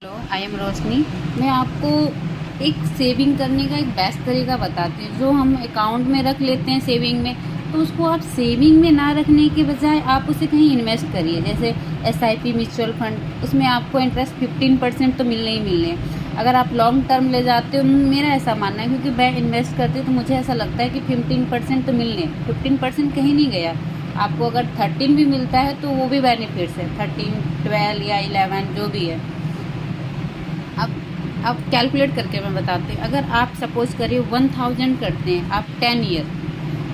Hello, I am रोशनी। मैं आपको एक सेविंग करने का एक बेस्ट तरीका बताती हूँ। जो हम अकाउंट में रख लेते हैं सेविंग में, तो उसको आप सेविंग में ना रखने के बजाय आप उसे कहीं इन्वेस्ट करिए। जैसे एसआईपी, म्यूचुअल फंड, उसमें आपको इंटरेस्ट 15% तो मिलने ही मिलने हैं। अगर आप लॉन्ग टर्म ले जाते हो, मेरा ऐसा मानना है, क्योंकि मैं इन्वेस्ट करती हूँ तो मुझे ऐसा लगता है कि 15% तो मिलने, 15% कहीं नहीं गया। आपको अगर 13 भी मिलता है तो वो भी बेनिफिट्स है, 13, 12 या 11 जो भी है। अब कैलकुलेट करके मैं बताती हूँ। अगर आप सपोज करिए 1000 करते हैं आप 10 ईयर,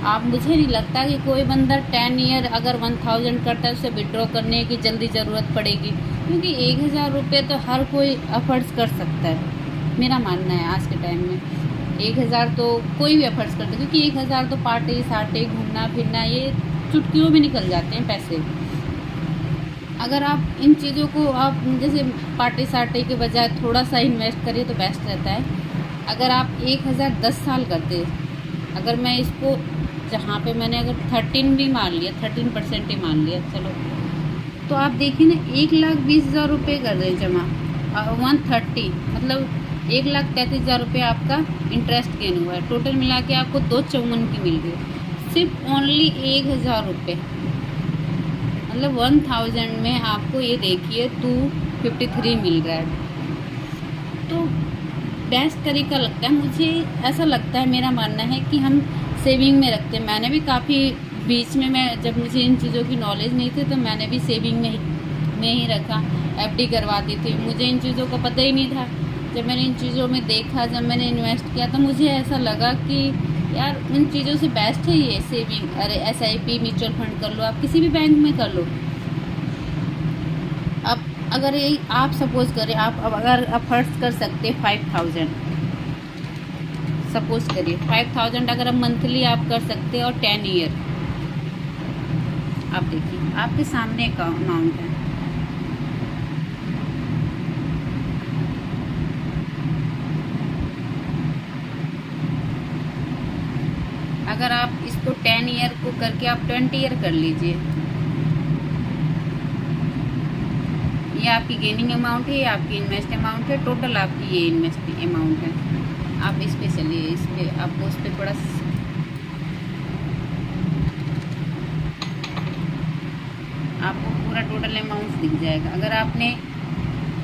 आप, मुझे नहीं लगता कि कोई बंदा 10 ईयर अगर 1000 करता है उसे विड्रॉ करने की जल्दी ज़रूरत पड़ेगी, क्योंकि 1000 रुपये तो हर कोई अफोर्ड्स कर सकता है। मेरा मानना है आज के टाइम में 1000 तो कोई भी अफोर्ड्स करता है, क्योंकि 1000 तो पार्टी सार्टी, घूमना फिरना, ये चुटकियों में निकल जाते हैं पैसे। अगर आप इन चीज़ों को आप जैसे पार्टी सार्टी के बजाय थोड़ा सा इन्वेस्ट करिए तो बेस्ट रहता है। अगर आप 1000 10 साल करते, अगर मैं इसको जहाँ पे मैंने अगर 13 भी मान लिया, 13% ही मान लिया चलो, तो आप देखिए ना 1,20,000 रुपये कर रहे हैं जमा, 130 मतलब 1,33,000 रुपये आपका इंटरेस्ट गेन हुआ है। टोटल मिला के आपको 254 की मिल रही है, सिर्फ ओनली 1,000 रुपये। मतलब 1000 में आपको ये देखिए 253 मिल रहा है। तो बेस्ट तरीका लगता है मुझे, ऐसा लगता है, मेरा मानना है कि हम सेविंग में रखते हैं। मैंने भी काफ़ी बीच में, मैं जब मुझे इन चीज़ों की नॉलेज नहीं थी तो मैंने भी सेविंग में ही रखा, एफडी करवाती थी। मुझे इन चीज़ों का पता ही नहीं था। जब मैंने इन चीज़ों में देखा, जब मैंने इन्वेस्ट किया, तो मुझे ऐसा लगा कि यार उन चीज़ों से बेस्ट है ये सेविंग। अरे एसआईपी, म्यूचुअल फंड कर लो, आप किसी भी बैंक में कर लो। अब अगर ये आप सपोज करें, अब अगर आप फर्स्ट कर सकते हैं 5000, सपोज करिए 5000 अगर आप मंथली आप कर सकते हैं और 10 ईयर, आप देखिए आपके सामने का अमाउंट है। अगर आप इसको 10 ईयर को करके आप 20 ईयर कर लीजिए, ये आपकी गेनिंग अमाउंट है, ये आपकी इन्वेस्ट अमाउंट है, टोटल आपकी ये इन्वेस्ट अमाउंट है। आप इस पे चलिए, इस पे आपको उस पर थोड़ा आपको पूरा टोटल अमाउंट दिख जाएगा। अगर आपने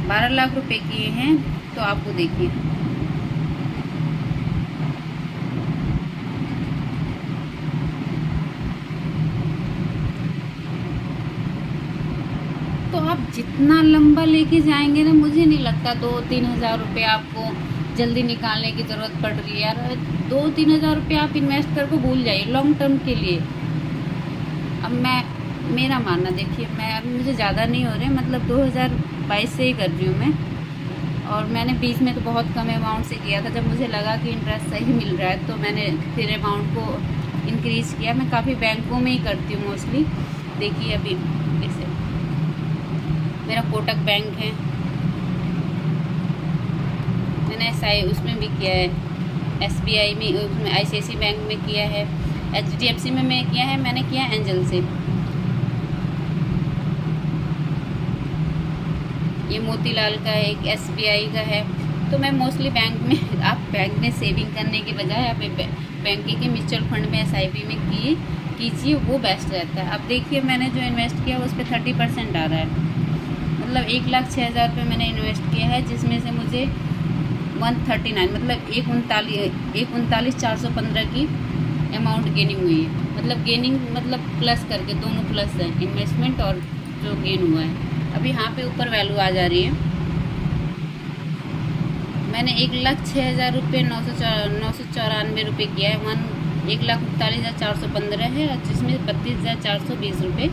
12 लाख रुपए किए हैं तो आपको देखिए तो आप जितना लंबा लेके जाएंगे ना, मुझे नहीं लगता 2-3 हज़ार रुपये आपको जल्दी निकालने की ज़रूरत पड़ रही है। यार 2-3 हज़ार रुपये आप इन्वेस्ट करके भूल जाइए लॉन्ग टर्म के लिए। अब मेरा मानना देखिए, मैं अब मुझे ज़्यादा नहीं हो रहे, मतलब 2022 से ही कर रही हूँ मैं, और मैंने बीच में तो बहुत कम अमाउंट से किया था। जब मुझे लगा कि इंटरेस्ट सही मिल रहा है तो मैंने फिर अमाउंट को इंक्रीज़ किया। मैं काफ़ी बैंकों में ही करती हूँ मोस्टली। देखिए अभी जैसे मेरा कोटक बैंक है, मैंने एसआई उसमें भी किया है, एसबीआई में, उसमें आईसीआईसी बैंक में किया है, एचडीएफसी में मैं किया है, मैंने किया एंजल से, ये मोतीलाल का है, एक एसबीआई का है। तो मैं मोस्टली बैंक में, आप बैंक में सेविंग करने के बजाय आप बैंक के म्यूचुअल फंड में एसआईपी में कीजिए, वो बेस्ट रहता है। अब देखिए मैंने जो इन्वेस्ट किया उस पर 30% आ रहा है, मतलब 1,06,000 रुपये मैंने इन्वेस्ट किया है, जिसमें से मुझे 139 मतलब 1,39,415 की अमाउंट गेनिंग हुई है। मतलब गेनिंग मतलब प्लस करके, दोनों प्लस है, इन्वेस्टमेंट और जो गेन हुआ है। अब यहाँ पे ऊपर वैल्यू आ जा रही है। मैंने 1,06,000 रुपये 994 रुपये किया है, 1,39,415 है, और जिसमें 32,420 रुपये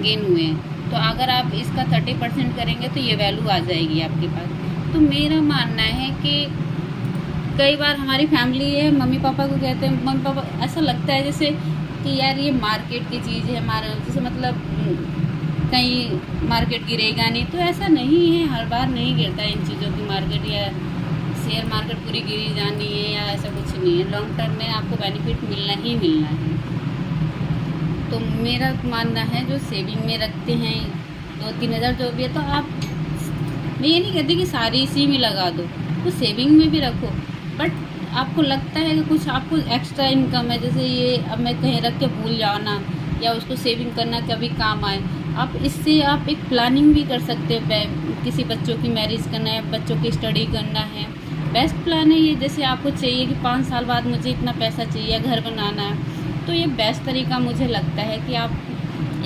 गेन हुए हैं। तो अगर आप इसका 30% करेंगे तो ये वैल्यू आ जाएगी आपके पास। तो मेरा मानना है कि कई बार हमारी फैमिली है, मम्मी पापा को कहते हैं, मम्मी पापा ऐसा लगता है जैसे कि यार ये मार्केट की चीज़ है, हमारा जैसे मतलब कहीं मार्केट गिरेगा नहीं, तो ऐसा नहीं है, हर बार नहीं गिरता है इन चीज़ों की मार्केट, या शेयर मार्केट पूरी गिरी जानी है, या ऐसा कुछ नहीं है। लॉन्ग टर्म में आपको बेनिफिट मिलना ही मिलना है। तो मेरा मानना है जो सेविंग में रखते हैं 2-3 हज़ार जो भी है, तो आप मैं ये नहीं कहती कि सारी इसी में लगा दो, तो सेविंग में भी रखो, बट आपको लगता है कि कुछ आपको एक्स्ट्रा इनकम है, जैसे ये अब मैं कहीं रख के भूल जाना या उसको सेविंग करना कभी काम आए, आप इससे आप एक प्लानिंग भी कर सकते हो। किसी बच्चों की मैरिज करना है, बच्चों की स्टडी करना है, बेस्ट प्लान है ये। जैसे आपको चाहिए कि 5 साल बाद मुझे इतना पैसा चाहिए, घर बनाना है, तो ये बेस्ट तरीका मुझे लगता है कि आप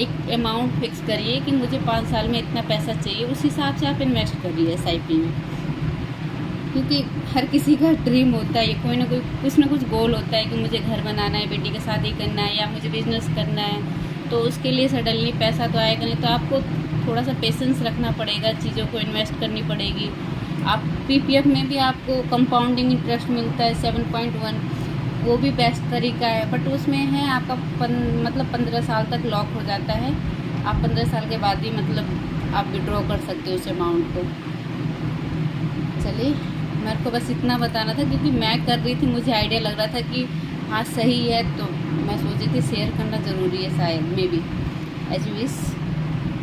एक अमाउंट फिक्स करिए कि मुझे 5 साल में इतना पैसा चाहिए, उस हिसाब से आप इन्वेस्ट करिए SIP में। क्योंकि हर किसी का ड्रीम होता है, कोई ना कुछ गोल होता है कि मुझे घर बनाना है, बेटी की शादी करना है, या मुझे बिजनेस करना है, तो उसके लिए सडनली पैसा तो आएगा नहीं, तो आपको थोड़ा सा पेशेंस रखना पड़ेगा, चीज़ों को इन्वेस्ट करनी पड़ेगी। आप PPF में भी आपको कंपाउंडिंग इंटरेस्ट मिलता है 7.1, वो भी बेस्ट तरीका है, बट उसमें है आपका मतलब 15 साल तक लॉक हो जाता है। आप 15 साल के बाद ही मतलब आप विड्रॉ कर सकते हो उस अमाउंट को। चलिए, मेरे को बस इतना बताना था, क्योंकि मैं कर रही थी, मुझे आइडिया लग रहा था कि हाँ सही है, तो मैं सोची थी शेयर करना ज़रूरी है शायद, maybe as you wish.